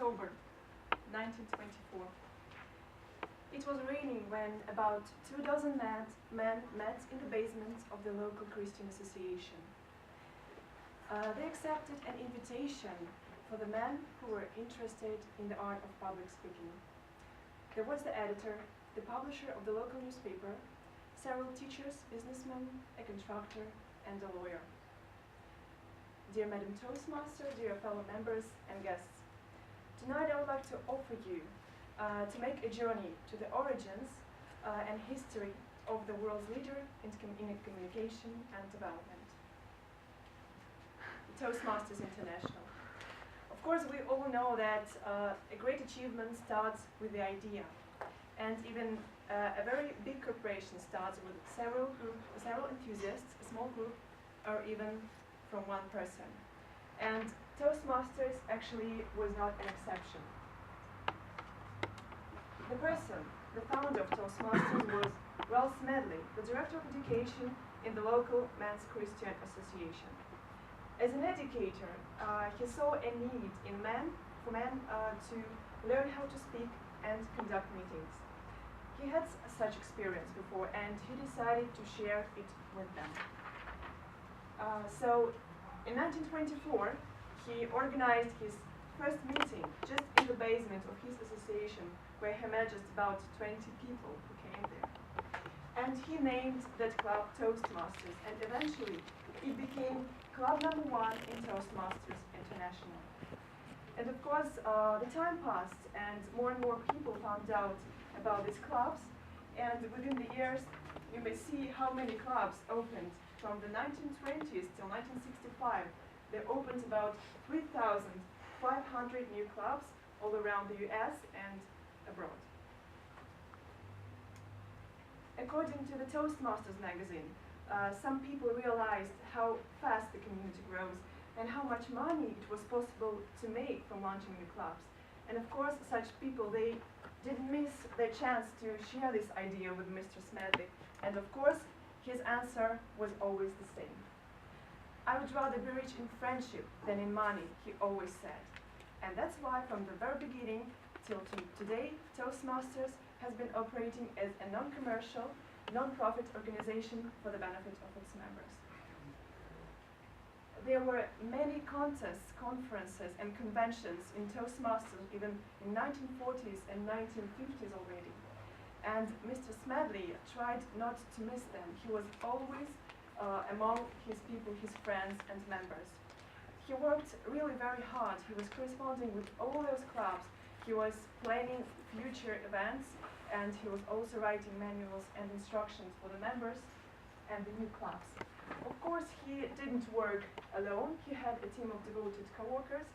October 1924. It was raining when about 24 men met in the basement of the local Christian association. They accepted an invitation for the men who were interested in the art of public speaking. There was the editor, the publisher of the local newspaper, several teachers, businessmen, a contractor, and a lawyer. Dear Madam Toastmaster, dear fellow members and guests, tonight I would like to offer you to make a journey to the origins and history of the world's leader in communication and development, Toastmasters International. Of course, we all know that a great achievement starts with the idea, and even a very big corporation starts with several enthusiasts, a small group, or even from one person. And Toastmasters actually was not an exception. The person, the founder of Toastmasters, was Ralph Smedley, the director of education in the local Men's Christian Association. As an educator, he saw a need in for men to learn how to speak and conduct meetings. He had such experience before, and he decided to share it with them. So, in 1924, he organized his first meeting just in the basement of his association, where he met just about 20 people who came there. And he named that club Toastmasters, and eventually it became club #1 in Toastmasters International. And of course, the time passed, and more people found out about these clubs, and within the years, you may see how many clubs opened. From the 1920s till 1965, there opened about 3,500 new clubs all around the US and abroad. According to the Toastmasters magazine, some people realized how fast the community grows and how much money it was possible to make from launching new clubs. And of course, such people, they didn't miss their chance to share this idea with Mr. Smedley. And of course, his answer was always the same. I would rather be rich in friendship than in money, he always said. And that's why from the very beginning till today, Toastmasters has been operating as a non-commercial, non-profit organization for the benefit of its members. There were many contests, conferences, and conventions in Toastmasters even in 1940s and 1950s already. And Mr. Smedley tried not to miss them. He was always among his people, his friends and members. He worked really very hard. He was corresponding with all those clubs. He was planning future events, and he was also writing manuals and instructions for the members and the new clubs. Of course, he didn't work alone. He had a team of devoted co-workers,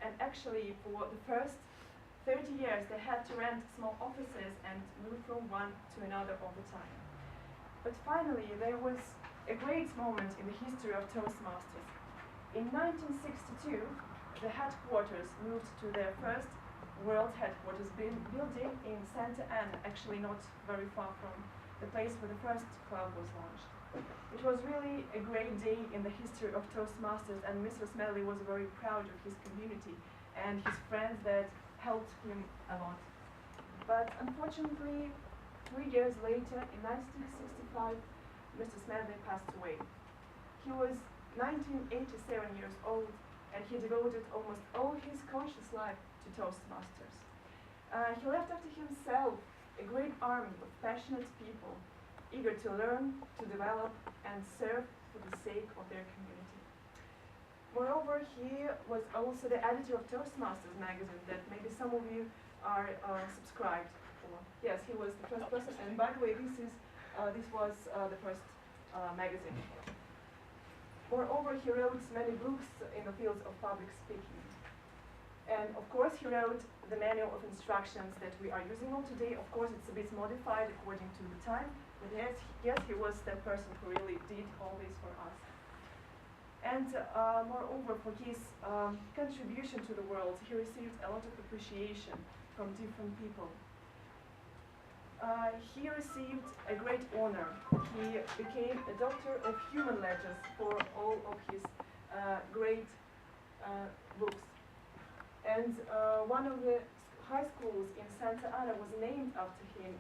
and actually for the first 30 years they had to rent small offices and move from one to another all the time. But finally, there was a great moment in the history of Toastmasters. In 1962, the headquarters moved to their first world headquarters building in Santa Ana, actually not very far from the place where the first club was launched. It was really a great day in the history of Toastmasters, and Mr. Smedley was very proud of his community and his friends that helped him a lot. But unfortunately, 3 years later, in 1965, Mr. Smedley passed away. He was 87 years old, and he devoted almost all his conscious life to Toastmasters. He left after himself a great army of passionate people, eager to learn, to develop, and serve for the sake of their community. Moreover, he was also the editor of Toastmasters magazine that maybe some of you are subscribed for. Yes, he was the first person, and by the way, this was the first magazine. Moreover, he wrote many books in the fields of public speaking. And of course, he wrote the manual of instructions that we are using all today. Of course, it's a bit modified according to the time, but yes, he was that person who really did all this for us. And moreover, for his contribution to the world, he received a lot of appreciation from different people. He received a great honor. He became a doctor of human letters for all of his great books. And one of the high schools in Santa Ana was named after him,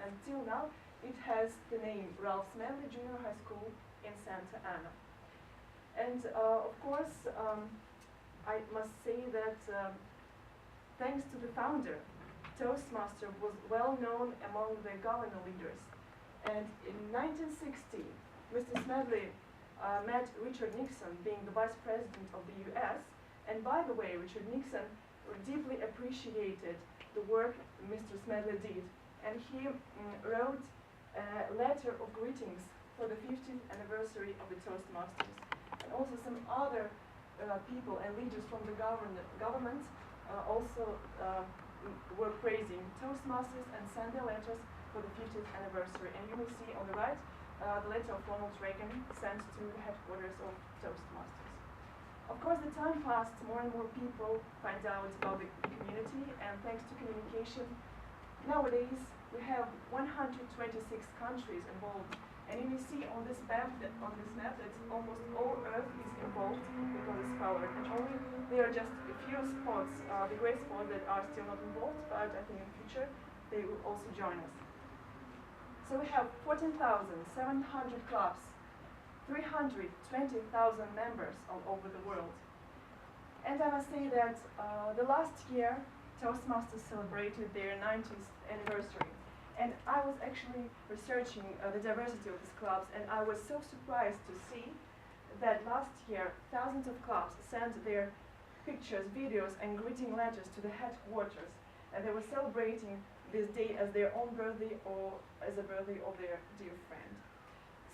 and till now it has the name Ralph Smedley Junior High School in Santa Ana. And of course, I must say that thanks to the founder, Toastmaster was well known among the governor leaders. And in 1960, Mr. Smedley met Richard Nixon, being the Vice President of the US. And by the way, Richard Nixon deeply appreciated the work Mr. Smedley did. And he wrote a letter of greetings for the 50th anniversary of the Toastmasters. And also some other people and leaders from the government also were praising Toastmasters and sent their letters for the 50th anniversary. And you will see on the right the letter of Ronald Reagan sent to the headquarters of Toastmasters. Of course, the time passed, more and more people find out about the community, and thanks to communication, nowadays we have 126 countries involved. And you will see on this map that almost all Earth is involved because it's colored, and only there are just a few spots, the gray spots, that are still not involved, but I think in the future they will also join us. So we have 14,700 clubs, 320,000 members all over the world. And I must say that the last year Toastmasters celebrated their 90th anniversary. And I was actually researching the diversity of these clubs, and I was so surprised to see that last year thousands of clubs sent their pictures, videos, and greeting letters to the headquarters, and they were celebrating this day as their own birthday or as a birthday of their dear friend.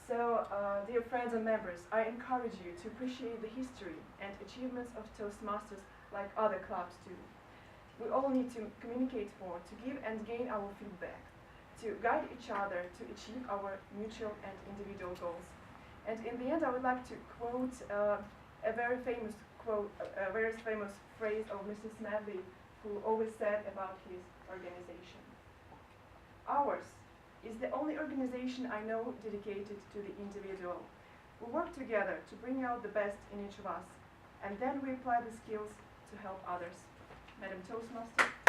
So, dear friends and members, I encourage you to appreciate the history and achievements of Toastmasters like other clubs do. We all need to communicate more, to give and gain our feedback, to guide each other to achieve our mutual and individual goals. And in the end, I would like to quote a very famous phrase of Mr. Smedley, who always said about his organization. Ours is the only organization I know dedicated to the individual. We work together to bring out the best in each of us, and then we apply the skills to help others. Madam Toastmaster.